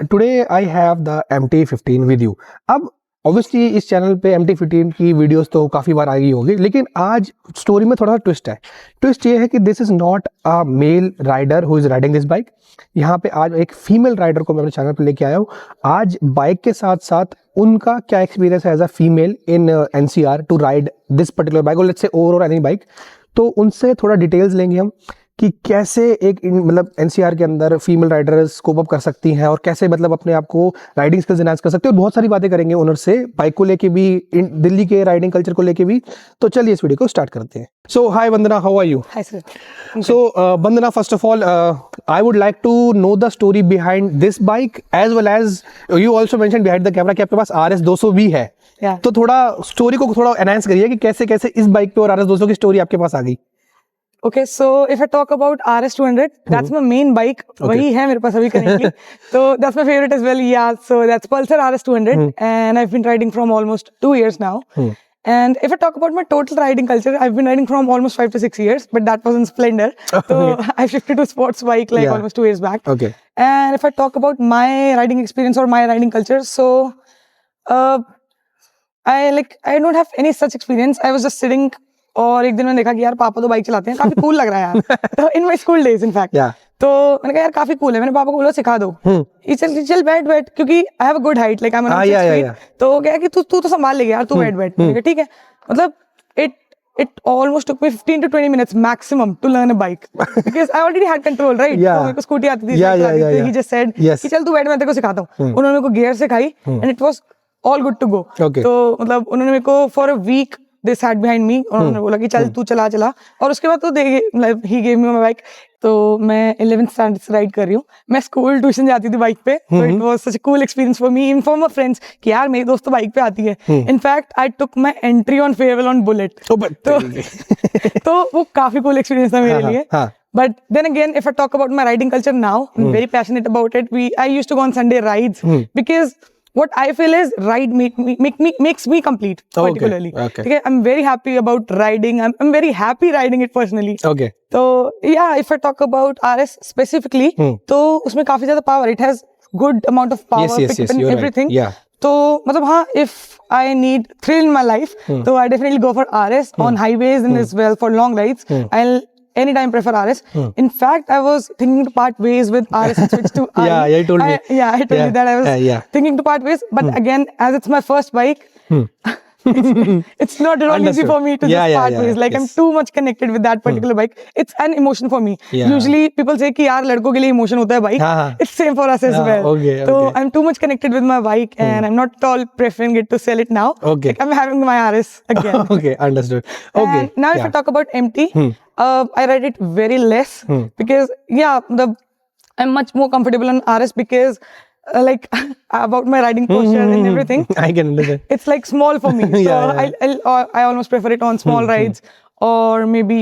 today I have the MT-15 with you. अब obviously इस channel पे MT-15 की वीडियोस तो काफ़ी बार आई होगी, लेकिन आज स्टोरी में थोड़ा ट्विस्ट है. ट्विस्ट ये है कि this is not a male rider who is riding this bike. यहाँ पे आज एक फीमेल राइडर को मैं अपने चैनल पे लेके आया हूँ. आज बाइक के साथ साथ उनका क्या एक्सपीरियंस है as a female in NCR to ride this particular bike, और let's say overall any bike. तो उनसे थोड़ा डिटेल्स लेंगे हम कि कैसे एक मतलब NCR के अंदर फीमेल राइडर्स कोप अप कर सकती हैं और कैसे मतलब अपने आप को राइडिंग स्किल्स एनहांस कर सकते हैं, और बहुत सारी बातें करेंगे ओनर से बाइक को लेके भी, दिल्ली के राइडिंग कल्चर को लेके भी. तो चलिए इस वीडियो को स्टार्ट करते हैं. So hi Vandana, how are you? Hi sir. So Vandana, first of all, I would like to know the story behind this bike, as well as you also mentioned behind the camera कि आपके पास RS 200 भी है. Yeah. तो थोड़ा story को थोड़ा enhance करिए कि कैसे कैसे इस बाइक पे और RS 200 की स्टोरी आपके पास आ गई. Okay, so if I talk about RS 200, that's my main bike. वही है मेरे पास अभी currently. So that's my favorite as well. Yeah, so that's Pulsar RS 200, and I've been riding from almost 2 years now. And if I talk about my total riding culture, I've been riding from almost 5 to 6 years, but that was in Splendor. So I shifted to sports bike like almost 2 years back. Okay. And if I talk about my riding experience or my riding culture, so I don't have any such experience. I was just sitting और एक दिन मैंने देखा कि यार पापा तो bike चलाते हैं, काफी कूल लग रहा है यार. तो in my school days in fact तो मैंने कहा यार काफी कूल है. मैंने पापा को बोला सिखा दो. चल बैठ क्योंकि I have a good height, like I am 6 feet. तो क्या कि तू तो संभाल लेगा यार, तू बैठ. ठीक है. मतलब it almost took me 15 to 20 minutes maximum to learn a bike because I already had control, right? तो मेरे को स्कूटी आती थी. He just said कि चल तू बैठ, मैं तेरे को सिखाता हूँ. उन्होंने मेरे को गियर सिखाई and it was all good to go. तो मतलब उन्होंने मेरे को for a week they sat behind me और उन्होंने बोला कि चल तू चला. और उसके बाद तो he gave me my bike. तो मैं 11th standard से राइड कर रही हूँ. मैं स्कूल ट्यूशन जाती थी बाइक पे. तो it was such a cool experience for me, inform my friends कि यार मेरी दोस्त तो बाइक पे आती है. In fact I took my entry on farewell on bullet. तो वो काफी कूल एक्सपीरियंस था मेरे लिए. But then again, if I talk about my riding culture now, I'm very passionate about it. I used to go on Sunday rides because what I feel is ride makes me complete particularly. Okay. I'm very happy about riding. I'm very happy riding it personally. Okay. So yeah, if I talk about RS specifically, तो उसमें काफी ज़्यादा power. It has good amount of power, pick up and everything. Right. Yeah. तो मतलब हाँ, if I need thrill in my life, so I definitely go for RS on highways and as well for long rides. I'll anytime prefer RS. In fact, I was thinking to part ways with RS and switch to RE. You told me. I told you that I was thinking to part ways. But again, as it's my first bike, it's not at all easy for me to just part ways. Like I'm too much connected with that particular bike. It's an emotion for me. Usually people say कि यार लड़कों के लिए emotion होता है bike. It's same for us as well. So I'm too much connected with my bike, and I'm not at all preferring it to sell it now. Like I'm having my RS again. Okay, understood. Okay. And now if I talk about MT, I ride it very less because I'm much more comfortable on RS because like about my riding posture and everything. I can understand. It's like small for me. So I almost prefer it on small rides or maybe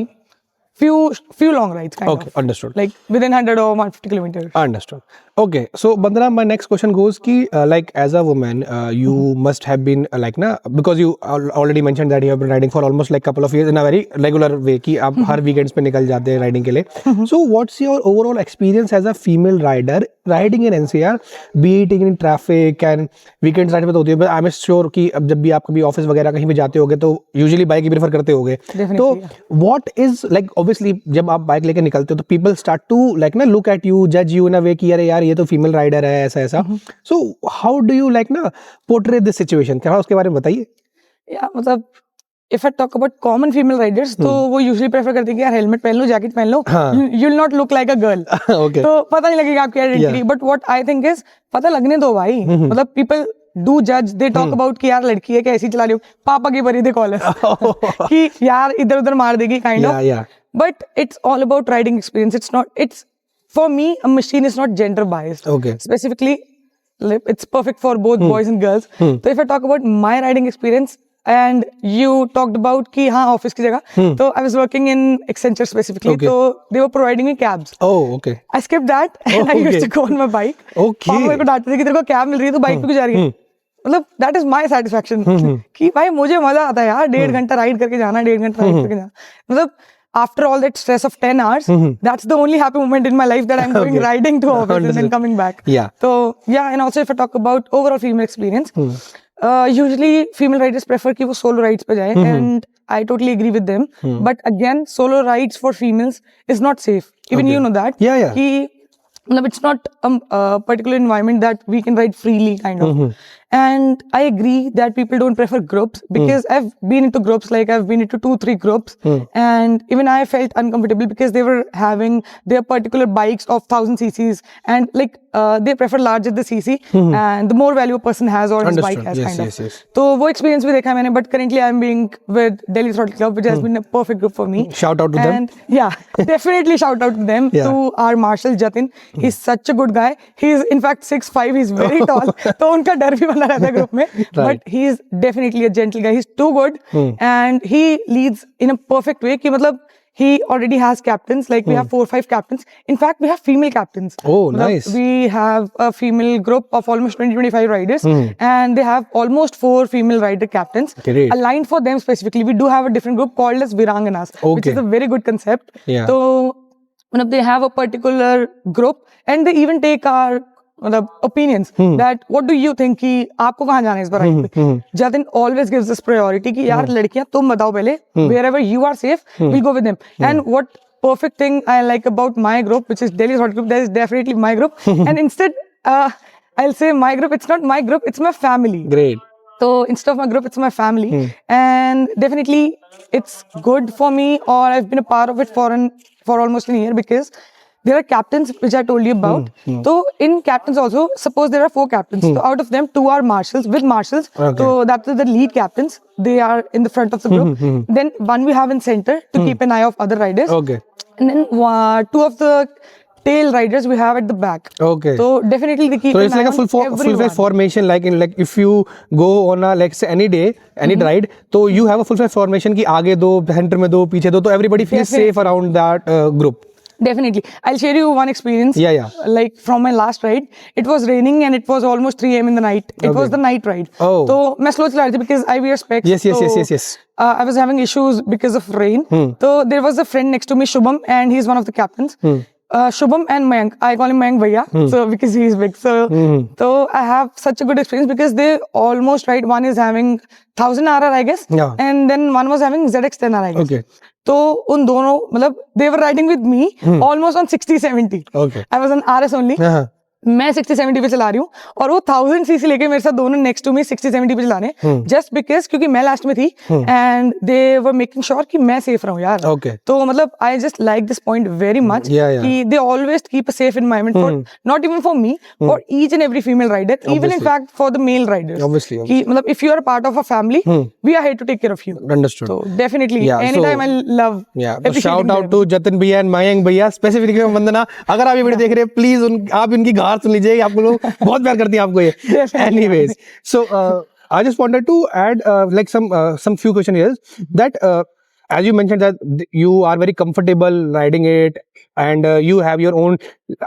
few long rides kind of. Okay, understood. Like within 100 or 150 kilometers. Understood. Okay, so Vandana, my next question goes ki like as a woman, you must have been like na, because you already mentioned that you have been riding for almost like couple of years in a very regular way कि आप हर weekends पे निकल जाते हैं riding के लिए. So what's your overall experience as a female rider riding in NCR, be it in traffic and weekends ride पे तो होती है, but I'm sure कि अब जब भी आप कभी ऑफिस वगैरह कहीं पे जाते होगे तो usually बाइक ही प्रेफर करते होगे. तो what is like obviously जब आप बाइक लेके निकलते हो तो people start to like ना look at you, judge you in a way कि अरे यार ये तो फीमेल राइडर है ऐसा. So how do you like ना portray this situation? क्या उसके बारे में बताइए. मतलब if I talk about common female riders, तो वो usually prefer करते हैं कि यार हेलमेट पहन लो, जैकेट पहन लो, you'll not look like a girl. Okay. तो पता नहीं लगेगा आपकी identity. But what I think is पता लगने दो भाई. मतलब people do judge, they talk about कि यार लड़की है कैसी चला रही हो, पापा की परी थे कॉलेज कि यार इधर उधर मार देगी kind of. But it's all about riding experience. It's for me, a machine is not gender biased. Okay. Specifically, it's perfect for both boys and girls. So if I talk about my riding experience, and you talked about कि हाँ office की जगह, तो I was working in Accenture specifically, तो they were providing me cabs. Oh, okay. I skipped that and I used to go on my bike. Okay. पापा मेरे को डांटते थे कि तेरे को कैब मिल रही है तो बाइक पे क्यों जा रही है. मतलब that is my satisfaction कि भाई मुझे मजा आता है यार 1.5 घंटा राइड करके जाना, 1.5 घंटा राइड करके जाना. मतलब after all that stress of 10 hours, that's the only happy moment in my life that I'm going riding to office and then coming back. Yeah. So yeah, and also if I talk about overall female experience, usually female riders prefer कि वो solo rides पे जाए, and I totally agree with them. But again, solo rides for females is not safe. Even you know that. Yeah, yeah. कि मतलब it's not a particular environment that we can ride freely, kind of. And I agree that people don't prefer groups because I've been into groups, like I've been into 2-3 groups, and even I felt uncomfortable because they were having their particular bikes of 1000 cc's, and like they prefer larger the cc and the more value a person has or his bike has, kind of. So वो experience भी देखा है मैंने, but currently I'm being with Delhi Throttle Club, which has been a perfect group for me. Shout out to them. And yeah, definitely shout out to them, to our Marshal Jatin. He's such a good guy. He's in fact 6'5", he's very tall. तो उनका डर भी बना रहता है group में. But he's definitely a gentle guy. He's too good, and he leads in a perfect way. कि मतलब he already has captains. Like we have 4-5 captains. In fact, we have female captains. Oh, nice. We have a female group of almost 20-25 riders, and they have almost 4 female rider captains. Great. Aligned for them specifically, we do have a different group called as Viranganas, which is a very good concept. Yeah. So they have a particular group, and they even take our opinions that what do you think कि आपको कहाँ जाना है इस बार ride पे. Jatin always gives us priority कि यार लड़कियां तुम बताओ पहले, wherever you are safe, we'll go with them. And what perfect thing I like about my group, which is Delhi Throttle Group, that is definitely my group. And instead, I'll say my group, it's not my group, it's my family. Great. So instead of my group, it's my family. And definitely it's good for me, or I've been a part of it for almost a year, because there are captains, which I told you about. So in captains also, suppose there are 4 captains. So out of them, 2 are marshals, with marshals. So that's the lead captains. They are in the front of the group. Then 1 we have in center to keep an eye of other riders. Okay. And then 2 of the tail riders we have at the back. Okay. So definitely they keep So an it's eye like a on full formation, like if you go on a, like say any day, any ride, so you have a full formation कि आगे 2, center में 2, पीछे 2, so everybody feels safe around that group. Definitely. I'll share you one experience. Yeah. Like from my last ride, it was raining and it was almost 3 AM in the night. It was the night ride. Oh. So मैं slow चला रही थी because I wear specs. Yes. I was having issues because of rain. So there was a friend next to me, Shubham, and he's one of the captains. Shubham and Mayank, I call him Mayank Bhaiya, so because he is big. So I have such a good experience because they almost ride. One is having 1000 RR, I guess, and then one was having ZX10R, I guess. Okay. तो उन दोनों मतलब they were riding with me almost on 60-70. Okay. I was on RS only. मैं 60-70 पे चला रही हूँ और वो 1000 cc लेके मेरे साथ दोनों नेक्स्ट टू मी 60-70 पे चला रहे हैं, जस्ट बिकॉज क्योंकि मैं लास्ट में थी and they were making sure कि मैं सेफ रहूँ यार. तो मतलब I just like this point very much कि they always keep a safe environment for not even for me, for each and every female rider, even in fact for the male riders. कि मतलब if you are part of a family, we are here to take care of you. Understood. So definitely any time I love. Shout out to Jatin भैया and Mayank भैया, specifically वंदना. अगर आप ये video देख रहे हैं, प्लीज आप इनकी गार सुन लीजिए, आप लोग बहुत प्यार करती हैं आपको ये. Anyways, so I just wanted to add like some few questions here, that as you mentioned that you are very comfortable riding it and you have your own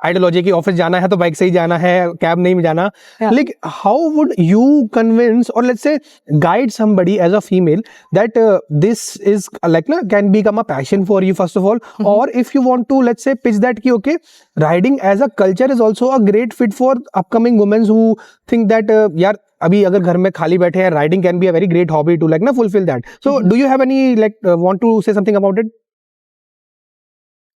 ideology कि ऑफिस जाना है तो बाइक से ही जाना है, cab नहीं जाना. Like how would you convince or let's say guide somebody as a female that this is like can become a passion for you first of all, or if you want to let's say pitch that कि okay, riding as a culture is also a great fit for upcoming women who think that यार अभी अगर घर में खाली बैठे हैं, riding can be a very great hobby to like fulfill that. So do you have any like want to say something about it?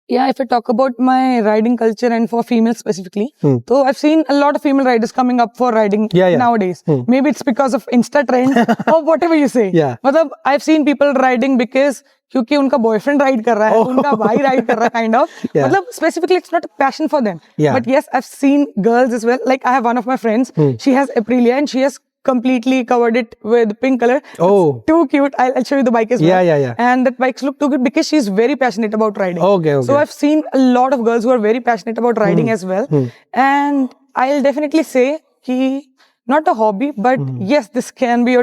Yeah, if I talk about my riding culture and for females specifically, so I've seen a lot of female riders coming up for riding nowadays. Maybe it's because of Insta trend or whatever you say. मतलब I've seen people riding because क्योंकि उनका boyfriend ride कर रहा है, उनका भाई ride कर रहा है, काइंड ऑफ. मतलब specifically it's not a passion for them, but yes I have seen girls as well. Like I have one of my friends, she has Aprilia and she has completely covered it with pink color. Oh, it's too cute. I'll show you the bike as well. Yeah. And that bikes look too good because she's very passionate about riding. Okay. So I've seen a lot of girls who are very passionate about riding as well. And I'll definitely say कि not a hobby, but yes, this can be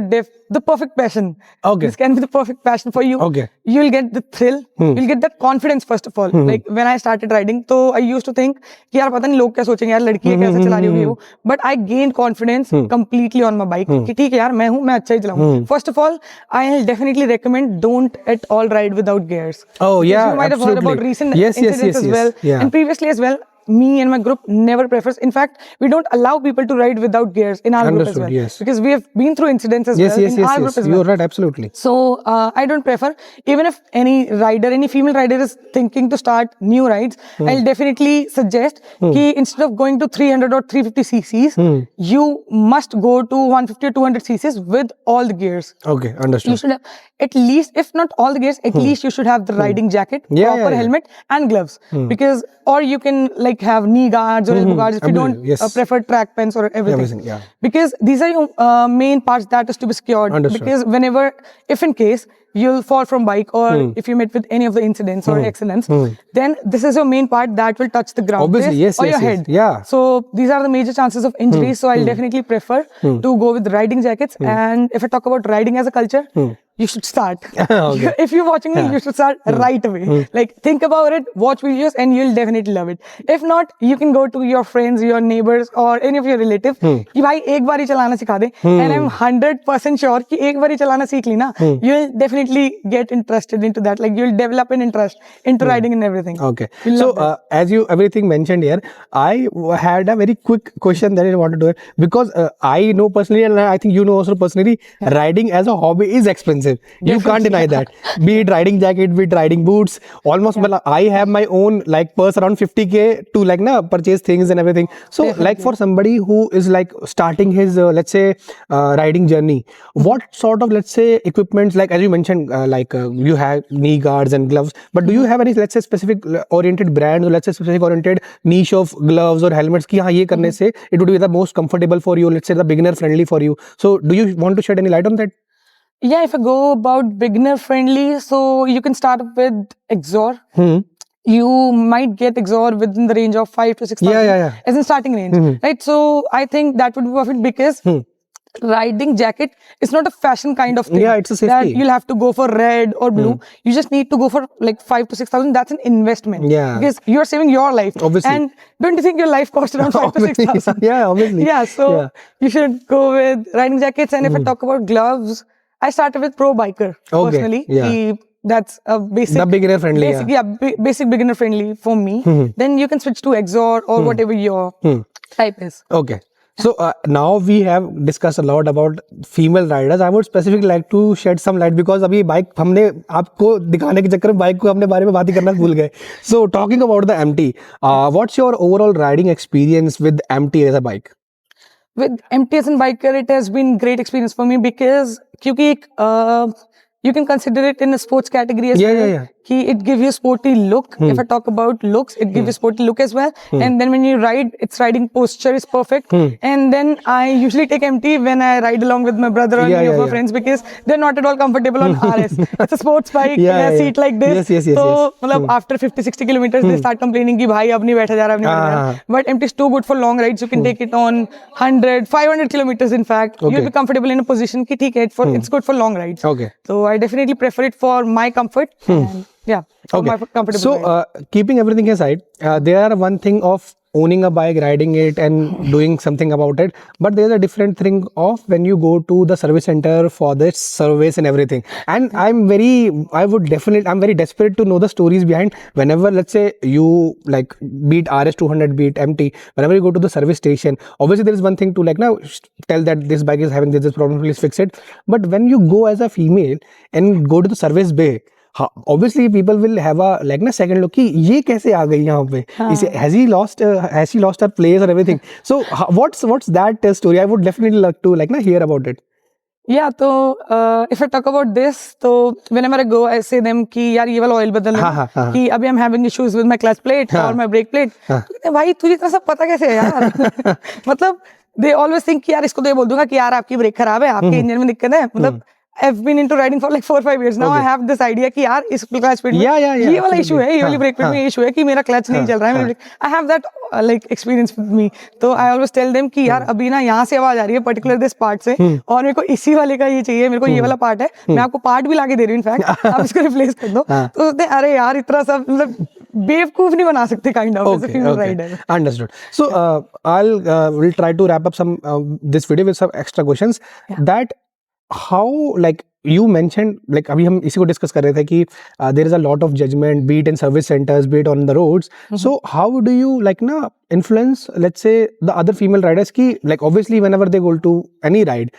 the perfect passion. Okay. This can be the perfect passion for you. Okay. You'll get the thrill. You'll get that confidence first of all. Like when I started riding, so I used to think कि यार पता नहीं लोग क्या सोचेंगे, यार लड़की है कैसे चला रही होगी वो. But I gained confidence completely on my bike. कि ठीक है यार मैं हूँ, मैं अच्छा ही चलाऊँ. First of all, I'll definitely recommend don't at all ride without gears. Oh yeah, You might have heard about recent incidents as well, Yeah. and previously as well. Me and my group never prefers. In fact, we don't allow people to ride without gears in our group as Understood, well. yes. Because we have been through incidents as well in our group as well. You're right, absolutely. So I don't prefer. Even if any rider, any female rider is thinking to start new rides, I'll definitely suggest कि instead of going to 300 or 350 cc's, you must go to 150 or 200 cc's with all the gears. Okay, You understood. should have at least, if not all the gears, at least you should have the riding jacket, Yeah, proper yeah. helmet and gloves. Because, or you can like have knee guards or elbow guards if you don't Yes. prefer track pants or everything. Everything, yeah. Because these are your main parts that is to be secured. Understood. Because whenever, if in case you'll fall from bike or if you met with any of the incidents or accidents, then this is your main part that will touch the ground. Obviously, place yes, or yes, your yes. head. Yeah. So these are the major chances of injuries. So I'll definitely prefer to go with riding jackets. And if I talk about riding as a culture, you should start. Okay. If you're watching me, you should start right away. Like think about it, watch videos, and you'll definitely love it. If not, you can go to your friends, your neighbors, or any of your relatives. कि भाई एक बार ही चलाना सिखा दे. And I'm 100% sure कि एक बार ही चलाना सीख ली ना, you'll definitely get interested into that. Like you'll develop an interest into riding and everything. Okay. You'll So, love that. as you everything mentioned here, I had a very quick question that I wanted to ask because I know personally, and I think you know also personally, riding as a hobby is expensive. You can't deny that. Be it riding jacket, be it riding boots. Almost, well, I have my own like purse around 50K to like purchase things and everything. So, like for somebody who is like starting his let's say riding journey, what sort of let's say equipments, like as you mentioned, you have knee guards and gloves, but do you have any let's say specific oriented brands or let's say specific oriented niche of gloves or helmets कि हाँ ये करने से it would be the most comfortable for you, let's say the beginner friendly for you. So do you want to shed any light on that? Yeah, if I go about beginner friendly, so you can start with Exor. You might get Exor within the range of 5 to 6,000 Yeah. as in starting range, right? So I think that would be perfect because riding jacket is not a fashion kind of thing. Yeah, it's a safety. That you'll have to go for red or blue. You just need to go for like 5 to 6,000. That's an investment. Yeah. Because you're saving your life. Obviously. And don't you think your life costs around 5 to 6,000? Yeah, obviously. Yeah, so you should go with riding jackets. And if I talk about gloves, I started with Pro Biker personally. Yeah. That's a basic. The beginner friendly. Basic, basic beginner friendly for me. Then you can switch to Exor or whatever your type is. Okay. So now we have discussed a lot about female riders. I would specifically like to shed some light because अभी bike हमने आपको दिखाने के चक्कर में bike को अपने बारे में बात ही करना भूल गए. So talking about the MT, what's your overall riding experience with MT as a bike? With MT as a biker, it has been great experience for me because क्योंकि you can consider it in a sports category as well. Yeah. It gives you a sporty look. If I talk about looks, it gives you a sporty look as well. And then when you ride, its riding posture is perfect. And then I usually take MT when I ride along with my brother or any of my friends because they're not at all comfortable on RS. It's a sports bike in a seat like this. Yes. So after 50-60 kilometers, they start complaining कि भाई अब नहीं बैठा जा रहा, अब नहीं बैठा जा रहा. But MT is too good for long rides. You can take it on 100, 500 kilometers in fact. You'll be comfortable in a position कि ठीक है, it's good for long rides. Okay. So I definitely prefer it for my comfort. And yeah, for my comfortable So ride. keeping everything aside, there are one thing of owning a bike, riding it and doing something about it, but there's a different thing of when you go to the service center for the service and everything. And I'm very desperate to know the stories behind whenever, let's say you like beat RS200, beat MT, whenever you go to the service station, obviously there is one thing to like now tell that this bike is having this problem, please fix it. But when you go as a female and go to the service bay, obviously people will have a like na second look कि ये कैसे आ गई यहाँ पे, has she lost her place or everything. So what's that story? I would definitely like to like na hear about it. Yeah, so if I talk about this, so whenever I go, I say them कि यार ये वाला oil बदल लेना कि अभी I'm having issues with my clutch plate or my brake plate. भाई तुझे इतना सब पता कैसे है यार? मतलब they always think कि यार इसको तो ये बोल दूंगा कि यार आपकी ब्रेक खराब है, आपके इंजन में दिक्कत है. मतलब I've been into riding for like 4 or 5 years now. I have this idea कि यार इस क्लच पे ये वाला इशू है, ये वाली ब्रेक पे इशू है कि मेरा क्लच नहीं चल रहा है. I have that like experience with me. तो I always tell them कि यार अभी ना यहाँ से आवाज आ रही है particular this part से और मेरे को इसी वाले का ये चाहिए, मेरे को ये वाला पार्ट है, मैं आपको पार्ट भी लाके दे रही हूँ इनफैक्ट, आप इसको रिप्लेस कर दो. तो सोचते हैं अरे यार इतना सब मतलब बेवकूफ नहीं बना सकते kind of as a female rider. Understood. So we'll try to wrap up some this video with some extra questions. That how like you mentioned, like अभी हम इसी को डिस्कस कर रहे थे कि there is a lot of judgment, be it in service centers, be it on the roads. So how do you like na influence, let's say, the other female riders ki like obviously whenever they go to any ride,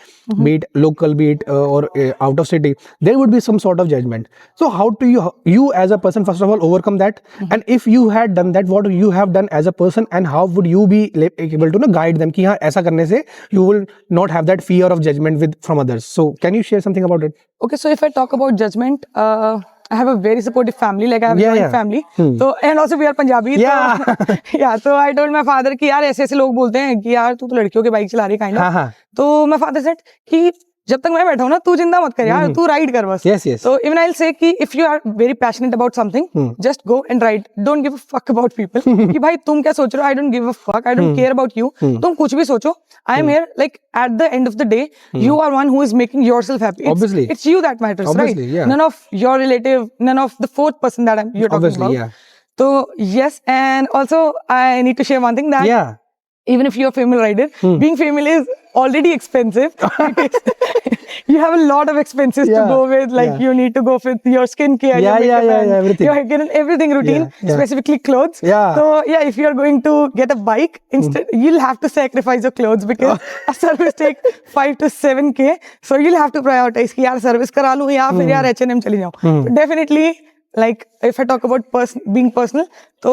be it local, be it or out of city, there would be some sort of judgment. So how do you as a person first of all overcome that? And if you had done that, what you have done as a person, and how would you be able to guide them कि हाँ ऐसा करने से you will not have that fear of judgment from others. So can you share something about it? Okay, so if I talk about judgment, I have a very supportive family, like I have a joint family. So and also we are Punjabi. So I told my father कि यार ऐसे ऐसे लोग बोलते हैं कि यार तू तो लड़कियों के बाइक चला रही kind of. तो my father said कि जब तक मैं बैठा हूँ ना तू चिंता मत कर यार, तू राइड कर बस. So even I'll say कि if you are very passionate about something, just go and ride. Don't give a fuck about people. कि भाई तुम क्या सोच रहे हो? I don't give a fuck. I don't care about you. तुम कुछ भी सोचो. I am here like at the end of the day, you are one who is making yourself happy. Obviously, it's you that matters, right? Yeah. None of your relative, none of the fourth person that you're talking about. Yeah. So yes, and also I need to share one thing that even if you're a female rider, being female is already expensive. You have a lot of expenses to go with, like you need to go with your skincare, your makeup, everything. Your everything routine, specifically clothes. So yeah, if you're going to get a bike, instead you'll have to sacrifice your clothes because a service take 5 to 7K. So you'll have to prioritize कि यार service करा लूँ या फिर यार H&M चली जाऊँ. So definitely, like if I talk about being personal, तो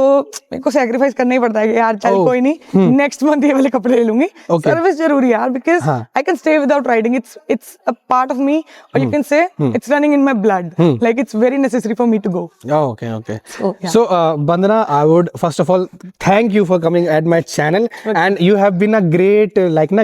मेरे को sacrifice करना ही पड़ता है कि यार चल कोई नहीं, next month ये वाले कपड़े ले लूंगी. Service जरूरी यार, because I can stay without riding. It's a part of me, or you can say it's running in my blood. Like it's very necessary for me to go. Okay. So Bandana, I would first of all thank you for coming at my channel, and you have been a great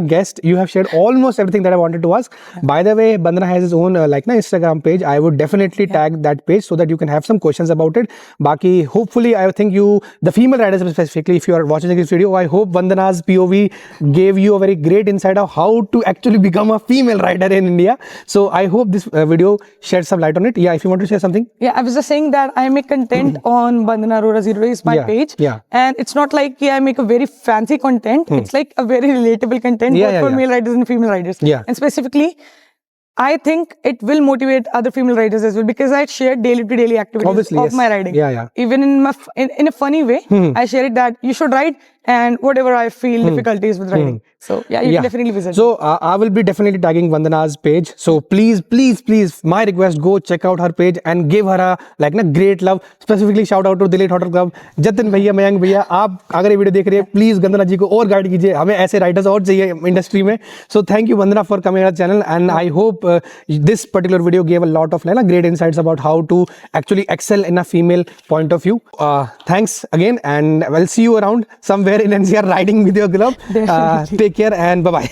guest. You have shared almost everything that I wanted to ask. By the way, Bandana has his own Instagram page. I would definitely tag that page so that you can have some questions about it. Baki, hopefully, I think the female riders specifically, if you are watching this video, I hope Vandana's POV gave you a very great insight of how to actually become a female rider in India. So I hope this video sheds some light on it. Yeah, if you want to share something. Yeah, I was just saying that I make content on Bandana Arora Zero is my page. And it's not like I make a very fancy content. It's like a very relatable content for male riders and female riders. And specifically, I think it will motivate other female riders as well, because I share daily to daily activities of my riding. Even in a funny way, I share it that you should ride, and whatever I feel difficulties with riding. So yeah, you can definitely visit. So I will be definitely tagging Vandana's page. So please, my request, go check out her page and give her a great love. Specifically shout out to Delhi Hotel Club, Jatin भैया, मयंक भैया, आप अगर ये video देख रहे हैं, please वंदना जी को और गाइड कीजिए, हमें ऐसे राइडर्स और चाहिए इंडस्ट्री में. So thank you Vandana for coming on our channel, and I hope this particular video gave a lot of great insights about how to actually excel in a female point of view. Thanks again, and I'll see you around somewhere in NCR riding with your club. Take care and bye-bye.